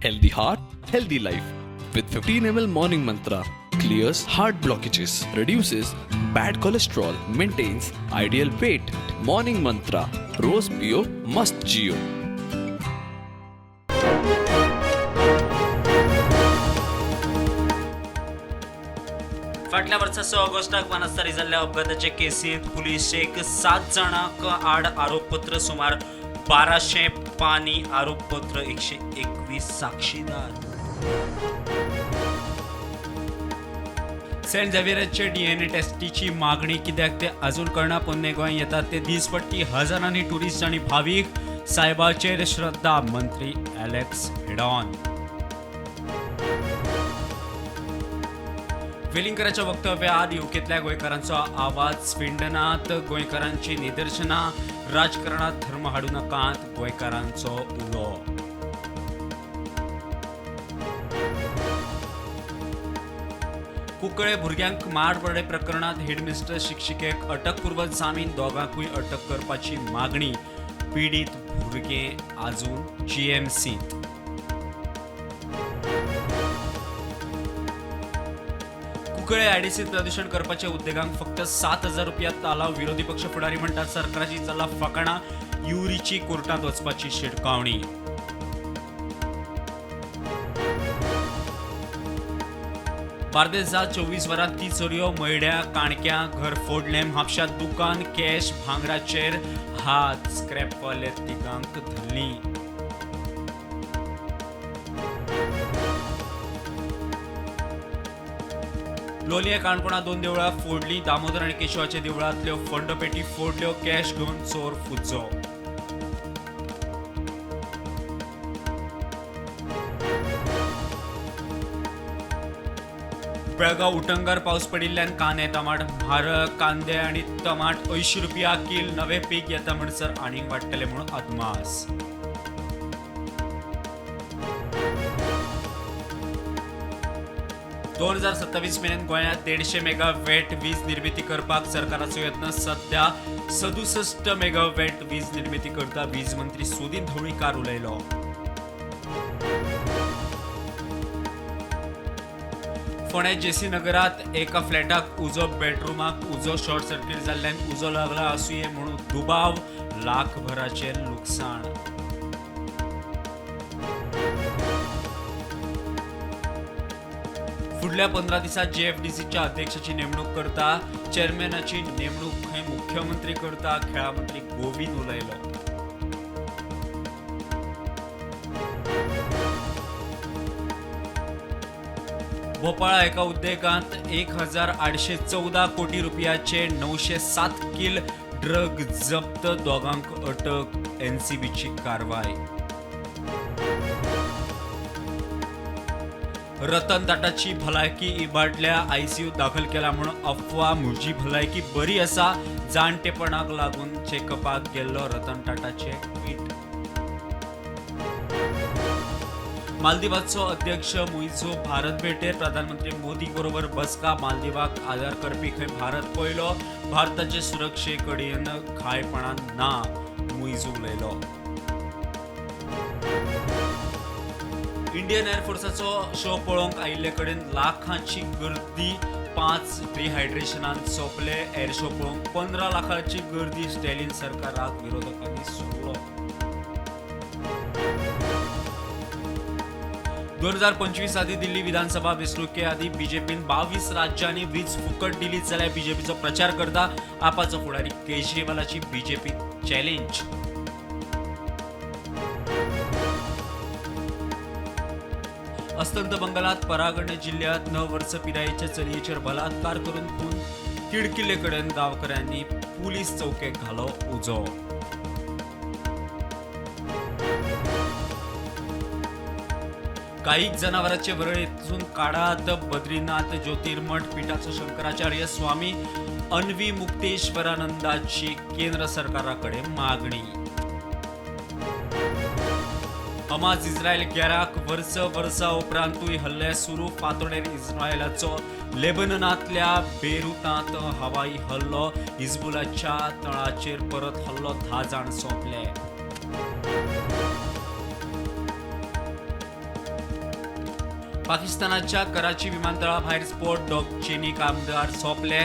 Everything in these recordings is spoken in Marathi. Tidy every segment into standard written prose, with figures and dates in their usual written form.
Healthy heart, healthy life. With 15 ml morning mantra, clears heart blockages, reduces bad cholesterol, maintains ideal weight. Morning mantra, रोज पियो मस्त जियो. फाटल्या वर्सा 6 ऑगस्टाक वनस्थळी जाल्ल्या अपघाताचे केसीत पुलिशेक 7 जाणांक आड आरोपपत्र, सुमार 1200 पानी आरोपपत्र, 121 साक्षीदार. सेंट झेवियराचे डीएनए टेस्टीची मागणी कित्याक ते अजून कळना. पोन्ने गोंय येतात ते दिसपट्टी हजारांनी टुरिस्ट आणि भाविक साहेबाचेर श्रद्धा. मंत्री एलेक्स हेडॉन. वेलिंगकरांच्या वक्तव्याआद युकेतल्या गोंयकारांचो आवाज फिंडनात. गोंयकारांची निदर्शनां, राजकारणात धर्म हाडू नकात, गोंयकारांचो उलो. कुंकळे भुरग्यांक मारबडे प्रकरणात हेडमिस्टर शिक्षिकेक अटकपूर्व जामीन, दोगांकूय अटक करपाची मागणी. पीडित भुरगे आजून जीएमसीत. कुंकळे आयडीसीत प्रदूषण करपाच्या उद्देगांक फक्त 7,000 रुपया तालाव. विरोधी पक्ष फुडारी म्हणटात सरकाराची चल्ला फकाणां, युरीची कोर्टात वचपाची शिटकावणी. बार्देजांत 24 वरांत 3 चोरयो, मयड्या, काणक्या, घर फोडलें. म्हापशांत दुकान, कॅश, भांगराचेर हात. स्क्रॅपवाले तिगांक धरलीं. लोलये काणकोणां 2 देवळां फोडलीं. दामोदर आनी केशवाच्या देवळांतल्यो फंडपेटी फोडल्यो. कॅश घेवन चोर फुज्जो. बेळगांव उटंगार पावस पडिल्ल्यान कांदे टमाट म्हारग. कांदे आनी टमाट 80 रुपया किल. नवे पीक येता म्हणसर आनीक वाडटले म्हूण अदमास. दोन 2027 मेरेन गोंयांत 150 मेगावॅट वीज निर्मिती करपाक सरकाराचो यत्न. सध्या 67 मेगावॅट वीज निर्मिती करता. वीज मंत्री सुदीन ढवळीकार उलयलो. फोंड्या जेसी नगरात एका फ्लॅटाक उजो, बेडरूमाक उजो. शॉर्ट सर्किट जाल्ल्यान उजो लागला आसूये म्हणून दुबाव. लाखभराचें लुकसाण. फुडल्या 15 दिसांत जेएफडीसीच्या अध्यक्षाची नेमणूक करता. चेअरमॅनाची नेमणूक खंय मुख्यमंत्री करता. खेळा मंत्री गोविंद उलयलो. भोपाळा एका उद्देगांत 1,814 कोटी रुपयाचे 907 किल ड्रग जप्त. दोगांक अटक. एनसीबीची कारवाय. रतन टाटाची भलायकी इबाडल्या. आयसीयूत दाखल केला म्हणून अफवा. म्हजी भलायकी बरी आसा. जाणटेपणाक लागून चेकअपाक गेल्लो रतन टाटाचे ट्वीट. मालदीवाचो अध्यक्ष मुइझो भारत भेटेर. प्रधानमंत्री मोदी बरोबर बसका. मालदीवाक आदार करपी खंय भारत पयलो. भारताचे सुरक्षे कडेन खायपणां ना, मुइझो उलयलो. इंडियन एअरफोर्साचो शो पळोवंक आयिल्ले कडेन लाखांची गर्दी. 5 डिहायड्रेशनान सोंपले. एअर शो पळोवंक 15 लाखांची गर्दी. स्टॅलिन सरकाराक विरोधकांनी सोडलो. 2025 आदी दिल्ली विधानसभा वेंचणुके आदी बीजेपीन 22 राज्यांनी वीज फुकट दिली जाल्यार बीजेपीचो प्रचार करता आपाचो फुडारी केजरीवालाची बीजेपी चॅलेंज. अस्तंत बंगालात परागंड जिल्ह्यात 9 वर्स पिरायेच्या चलयेचेर बलात्कार करून खून. तिडकिल्ले कडेन गांवकऱ्यांनी पुलीस चौकेक घालो उजो. काही जनावरांचे वरळेतून काढात. बद्रीनाथ ज्योतिर्मठ पीठाचो शंकराचार्य स्वामी अन्वी मुक्तेश्वरानंदाची केंद्र सरकाराकडे मागणी. हमास इस्रायल 11 वर्सां उपरांतूय हल्ले सुरू. फांतोडेर इस्रायलाचो लेबननांतल्या बेरुतांत हवाई हल्लो. हिजबुलाच्या तळाचेर परत हल्लो. 10 जाण सोंपले. पाकिस्तानाच्या कराची विमानतळा भायर स्फोट, 2 चीनी कामगार सोंपले,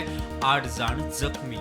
8 जाण जखमी.